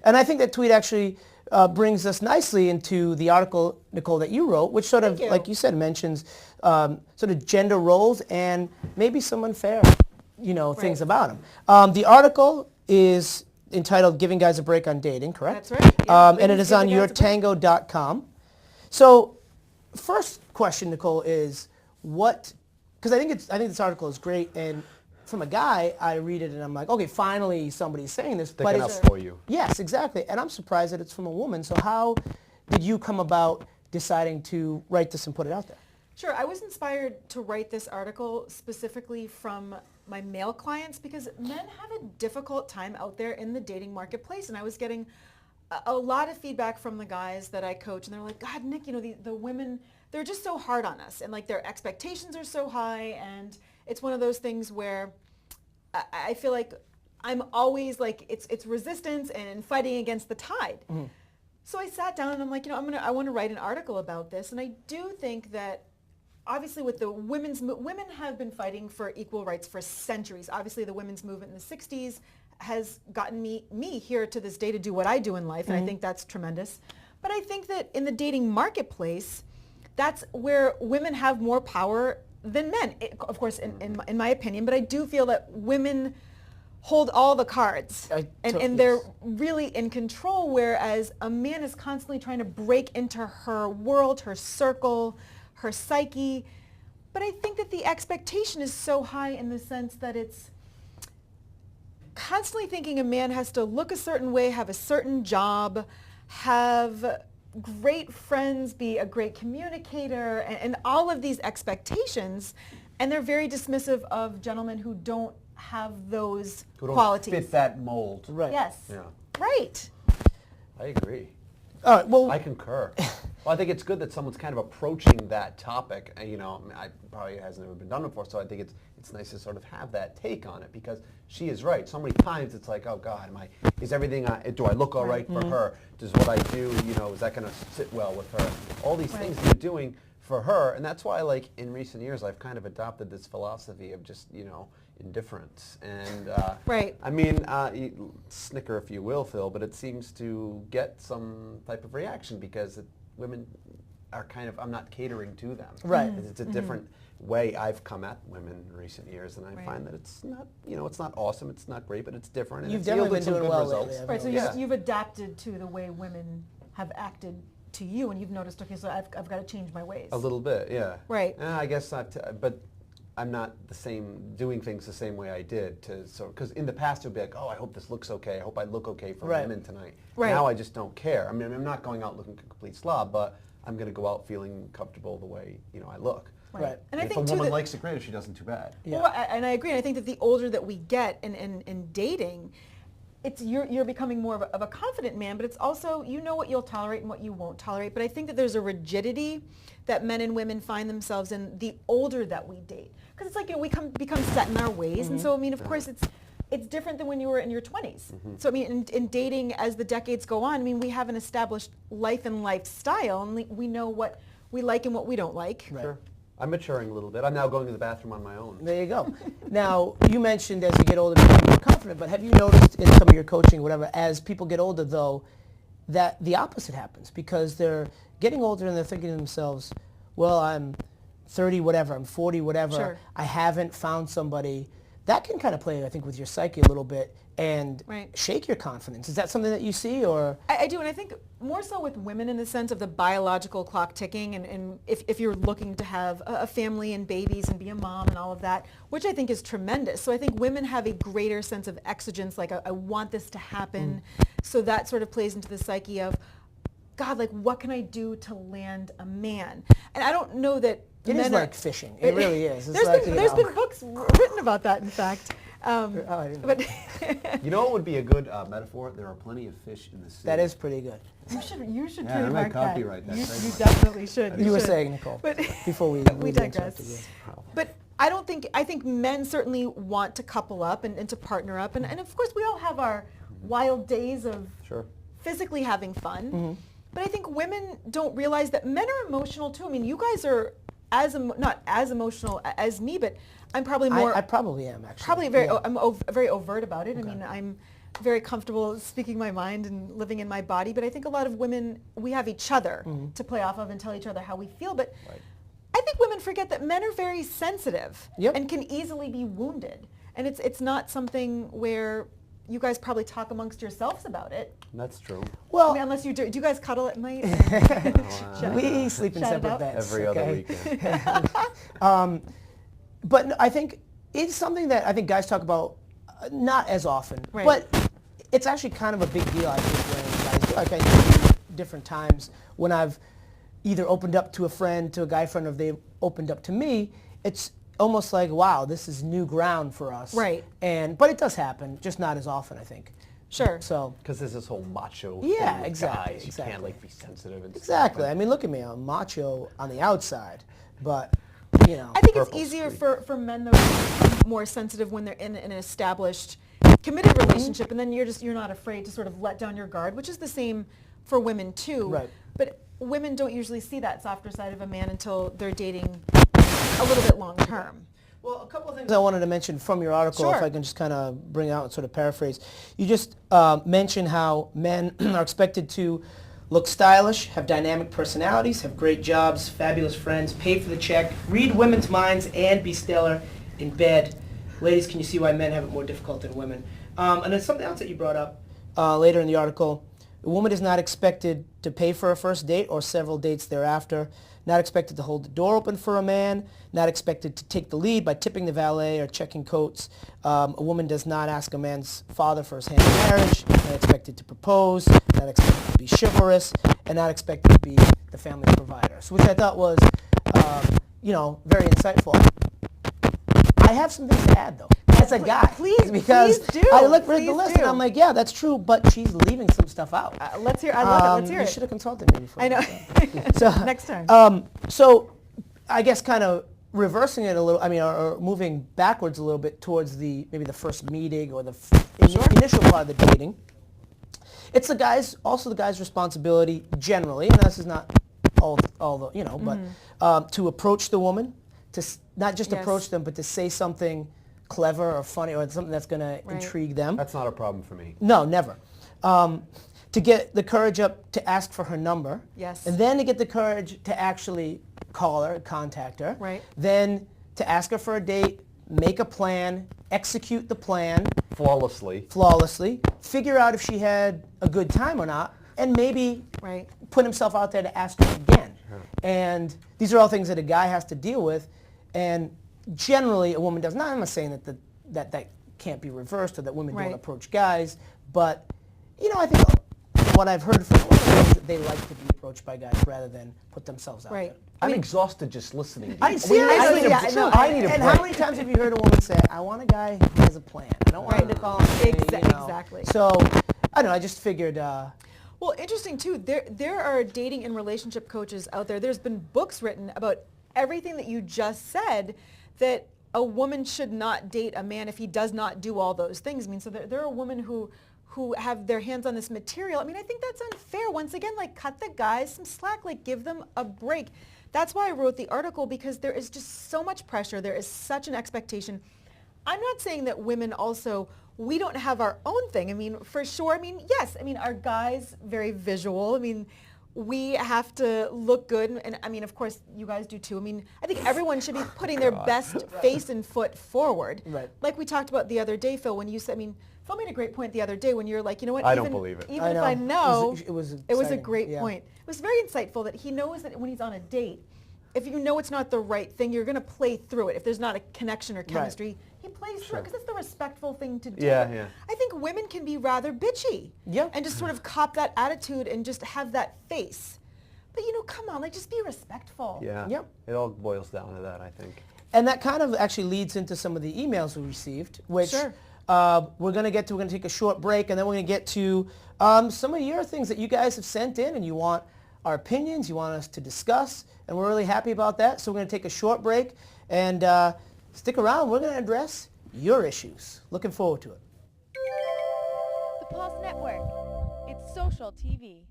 And I think that tweet actually brings us nicely into the article, Nicole, that you wrote, which sort of, like you said, mentions sort of gender roles and maybe some unfair, things about them. The article is entitled "Giving Guys a Break on Dating," correct? That's right. Yeah. And it is on yourtango.com. So, first question, Nicole, is what? Because I think this article is great, and from a guy, I read it and I'm like, okay, finally somebody's saying this. Sticking up for you. Yes, exactly. And I'm surprised that it's from a woman. So how did you come about deciding to write this and put it out there? Sure. I was inspired to write this article specifically from my male clients because men have a difficult time out there in the dating marketplace. And I was getting a lot of feedback from the guys that I coach. And they're like, God, Nick, the women, they're just so hard on us. And like their expectations are so high. And it's one of those things where I feel like I'm always like, it's resistance and fighting against the tide. Mm-hmm. So I sat down and I'm like, I want to write an article about this. And I do think that obviously with the women have been fighting for equal rights for centuries. Obviously the women's movement in the 60s has gotten me here to this day to do what I do in life. And I think that's tremendous. But I think that in the dating marketplace, that's where women have more power than men, of course, in my opinion. But I do feel that women hold all the cards and they're really in control, whereas a man is constantly trying to break into her world, her circle, her psyche. But I think that the expectation is so high in the sense that it's constantly thinking a man has to look a certain way, have a certain job, have great friends, be a great communicator, and all of these expectations. And they're very dismissive of gentlemen who don't have those qualities. Fit that mold. Right. Yes. Yeah. Right. I agree. All right, well, I concur. Well, I think it's good that someone's kind of approaching that topic. I probably hasn't ever been done before, so I think it's nice to sort of have that take on it because she is right. So many times it's like, oh God, is everything? Do I look all right for her? Does what I do, is that going to sit well with her? All these things you're doing for her, and that's why, like in recent years, I've kind of adopted this philosophy of just, indifference. And right. I mean, snicker if you will, Phil, but it seems to get some type of reaction because women are kind of, I'm not catering to them. Right. It's a different way I've come at women in recent years, and I find that it's not, it's not awesome, it's not great, but it's different. And you've it's definitely yielded been some doing good well results. lately. Right, so you've adapted to the way women have acted to you, and you've noticed, okay, so I've got to change my ways. A little bit, yeah. Right. I guess not, but I'm not the same, doing things the same way I did because in the past it would be like, oh, I hope this looks okay. I hope I look okay for women tonight. Right. Now I just don't care. I mean, I'm not going out looking a complete slob, but I'm going to go out feeling comfortable the way, I look. Right. And I if think a woman likes it, great. If she doesn't, too bad. Yeah. Well, and I agree. And I think that the older that we get in dating, you're becoming more of a confident man, but it's also, what you'll tolerate and what you won't tolerate. But I think that there's a rigidity that men and women find themselves in the older that we date. Because it's like, we become set in our ways. And so, I mean, of course, it's different than when you were in your 20s. So, I mean, in dating, as the decades go on, I mean, we have an established life and lifestyle, and we know what we like and what we don't like. Right. Sure. I'm maturing a little bit. I'm now going to the bathroom on my own. There you go. Now, you mentioned as you get older, become more confident, but have you noticed in some of your coaching, whatever, as people get older, though, that the opposite happens because they're getting older and they're thinking to themselves, well, I'm 30 whatever, I'm 40 whatever, Sure. I haven't found somebody. That can kind of play, I think, with your psyche a little bit and shake your confidence. Is that something that you see, or? I do, and I think more so with women in the sense of the biological clock ticking, and if you're looking to have a family and babies and be a mom and all of that, which I think is tremendous. So I think women have a greater sense of exigence, like I want this to happen. So that sort of plays into the psyche of, God, like what can I do to land a man? And I don't know that it is like fishing. It really is. There's been books written about that, in fact. But you know what would be a good metaphor? There are plenty of fish in the sea. that is pretty good. You should Yeah, I might trademark that. copyright that. You definitely should. You were should. saying, Nicole, But before we digress. But I think men certainly want to couple up and to partner up. And of course, we all have our wild days of physically having fun. But I think women don't realize that men are emotional too. I mean, you guys are not as emotional as me, but I'm probably more. I probably am, actually. Probably very. I'm very overt about it. Okay. I mean, very comfortable speaking my mind and living in my body, but I think a lot of women, we have each other to play off of and tell each other how we feel. But I think women forget that men are very sensitive and can easily be wounded. And it's not something where you guys probably talk amongst yourselves about it. That's true. Well, I mean, unless you do you guys cuddle at night? we sleep in Shout it separate out. beds. Every other okay? weekend. But no, I think it's something that I think guys talk about not as often. Right. But it's actually kind of a big deal, I think, when guys do. Like I know different times when I've either opened up to a friend, to a guy friend, or they've opened up to me, it's almost like, wow, this is new ground for us. Right. But it does happen, just not as often, I think. Sure. So Because there's this whole macho Yeah, thing with exactly, guys. You exactly. can't like be sensitive and exactly. stuff. I mean, look at me. I'm macho on the outside, but you know. I think it's Purple easier streak. for men though to be more sensitive when they're in an established, committed relationship, and then you're not afraid to sort of let down your guard, which is the same for women too. Right. But women don't usually see that softer side of a man until they're dating a little bit long term. Well, a couple of things I wanted to mention from your article, if Sure. I can just kind of bring out and sort of paraphrase. You just mentioned how men are expected to look stylish, have dynamic personalities, have great jobs, fabulous friends, pay for the check, read women's minds, and be stellar in bed. Ladies, can you see why men have it more difficult than women? And then something else that you brought up later in the article. A woman is not expected to pay for a first date or several dates thereafter, not expected to hold the door open for a man, not expected to take the lead by tipping the valet or checking coats. A woman does not ask a man's father for his hand in marriage, not expected to propose, not expected to be chivalrous, and not expected to be the family provider. So which I thought was, very insightful. I have some things to add, though, as a guy. Please, because please do. I read the Please list do. and I'm like, yeah, that's true, but she's leaving some stuff out. Let's hear. I love it. Let's hear You it. should have consulted me before. I know. So Next time. So I guess kind of reversing it a little, or moving backwards a little bit towards maybe the first meeting or the initial part of the dating. It's the guy's responsibility generally, and this is not all the, but to approach the woman, to not just Yes. approach them, but to say something clever or funny or something that's going to intrigue them. That's not a problem for me. No, never. To get the courage up to ask for her number. Yes. And then to get the courage to actually call her, contact her. Right. Then to ask her for a date, make a plan, execute the plan flawlessly, figure out if she had a good time or not, and maybe Right. put himself out there to ask her again. And these are all things that a guy has to deal with. And generally a woman does not. I'm not saying that can't be reversed or that women Right. don't approach guys, but I think what I've heard from women is that they like to be approached by guys rather than put themselves out Right. there. I'm exhausted just listening to you. I seriously, I need a- no, I need a and break. how many times have you heard a woman say, "I want a guy who has a plan. I don't want him to call me." Exactly. So I don't know. I just figured. Well, interesting too. There are dating and relationship coaches out there. There's been books written about everything that you just said, that a woman should not date a man if he does not do all those things. I mean, so there are women who have their hands on this material. I mean, I think that's unfair. Once again, like, cut the guys some slack, like, give them a break. That's why I wrote the article, because there is just so much pressure. There is such an expectation. I'm not saying that women also, we don't have our own thing. I mean, for sure. I mean, yes. I mean, our guys, very visual. I mean, we have to look good. And I mean, of course, you guys do too. I mean, I think everyone should be putting their best face and foot forward. Right. Like we talked about the other day, Phil, when you said, I mean, Phil made a great point the other day when you're like, you know what? I don't believe it. Even I if know. I know, It was a exciting, great yeah. point. It was very insightful that he knows that when he's on a date, if you know it's not the right thing, you're going to play through it. If there's not a connection or chemistry, he plays through it because it's the respectful thing to do. Yeah, yeah. I think women can be rather bitchy. Yeah. And just sort of cop that attitude and just have that face. But come on, like, just be respectful. Yeah. Yep. It all boils down to that, I think. And that kind of actually leads into some of the emails we received, which Sure. we're going to get to. We're going to take a short break, and then we're going to get to some of your things that you guys have sent in, and you want our opinions, you want us to discuss, and we're really happy about that. So we're going to take a short break, and stick around. We're going to address your issues. Looking forward to it. The Pulse Network. It's social TV.